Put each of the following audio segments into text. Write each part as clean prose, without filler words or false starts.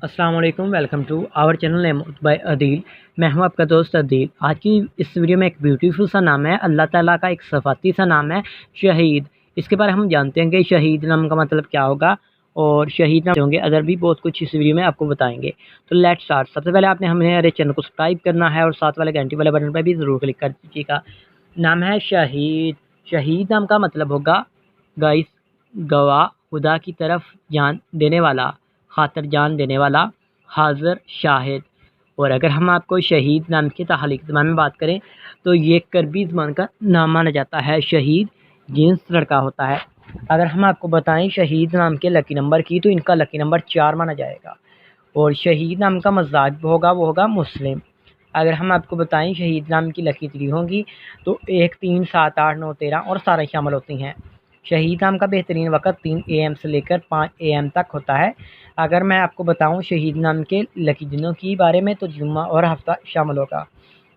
अस्सलाम वालेकुम, welcome to our channel name by Adeel. मैं हूं आपका दोस्त अदील। आज की इस वीडियो में एक ब्यूटीफुल सा नाम है, अल्लाह ताला का एक सफ़ाती सा नाम है शहीद। इसके बारे में हम जानते हैं कि शहीद नाम का मतलब क्या होगा और शहीद नाम होंगे अदर भी बहुत कुछ इस वीडियो में आपको बताएंगे। तो लेट्स स्टार्ट। सबसे पहले आपने हमारे चैनल को सब्सक्राइब करना है और साथ वाले घंटी वाले बटन पर भी ज़रूर क्लिक कर दीजिएगा। नाम है शहीद। शहीद नाम का मतलब होगा गाइस गवाह, खुदा की तरफ जान देने वाला, खातर जान देने वाला, हाज़िर, शाहिद। और अगर हम आपको शहीद नाम की तालीक ज़बान में बात करें तो ये करबी ज़बान का नाम माना जाता है। शहीद जीन्स लड़का होता है। अगर हम आपको बताएं शहीद नाम के लकी नंबर की तो इनका लकी नंबर 4 माना जाएगा। और शहीद नाम का मजाज होगा वो होगा मुस्लिम। अगर हम आपको बताएं शहीद नाम की लकी तिथि होगी तो 1, 3, 7, 8, 9, 13 और 17 शामिल होती हैं। शहीद नाम का बेहतरीन वक़्त 3 AM से लेकर 5 AM तक होता है। अगर मैं आपको बताऊं शहीद नाम के लकी दिनों के बारे में तो जुम्मा और हफ्ता शामिल होगा।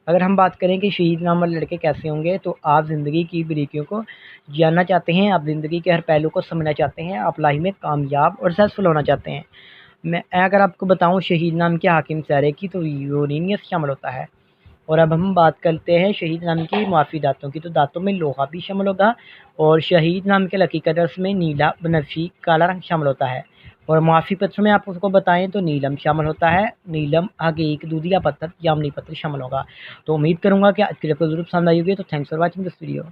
अगर हम बात करें कि शहीद नाम वाले लड़के कैसे होंगे तो आप ज़िंदगी की बारीकियों को जानना चाहते हैं, आप ज़िंदगी के हर पहलू को समझना चाहते हैं, आप लाइफ में कामयाब और सक्सेसफुल होना चाहते हैं। मैं अगर आपको बताऊं शहीद नाम के हाकिम सारे की तो यूरेनियस शामिल होता है। और अब हम बात करते हैं शहीद नाम की मुआफ़ी दाँतों की, तो दाँतों में लोहा भी शामिल होगा। और शहीद नाम के लकी कलर्स में नीला, बनफ़ी, काला रंग शामिल होता है। और मुआफ़ी पत्र में आप उसको बताएं तो नीलम शामिल होता है। नीलम, हकीक, दूधिया पत्थर, जामनी पत्थर शामिल होगा। तो उम्मीद करूँगा कि आज की वीडियो आपको ज़रूर पसंद आई होगी। तो thanks for watching this video.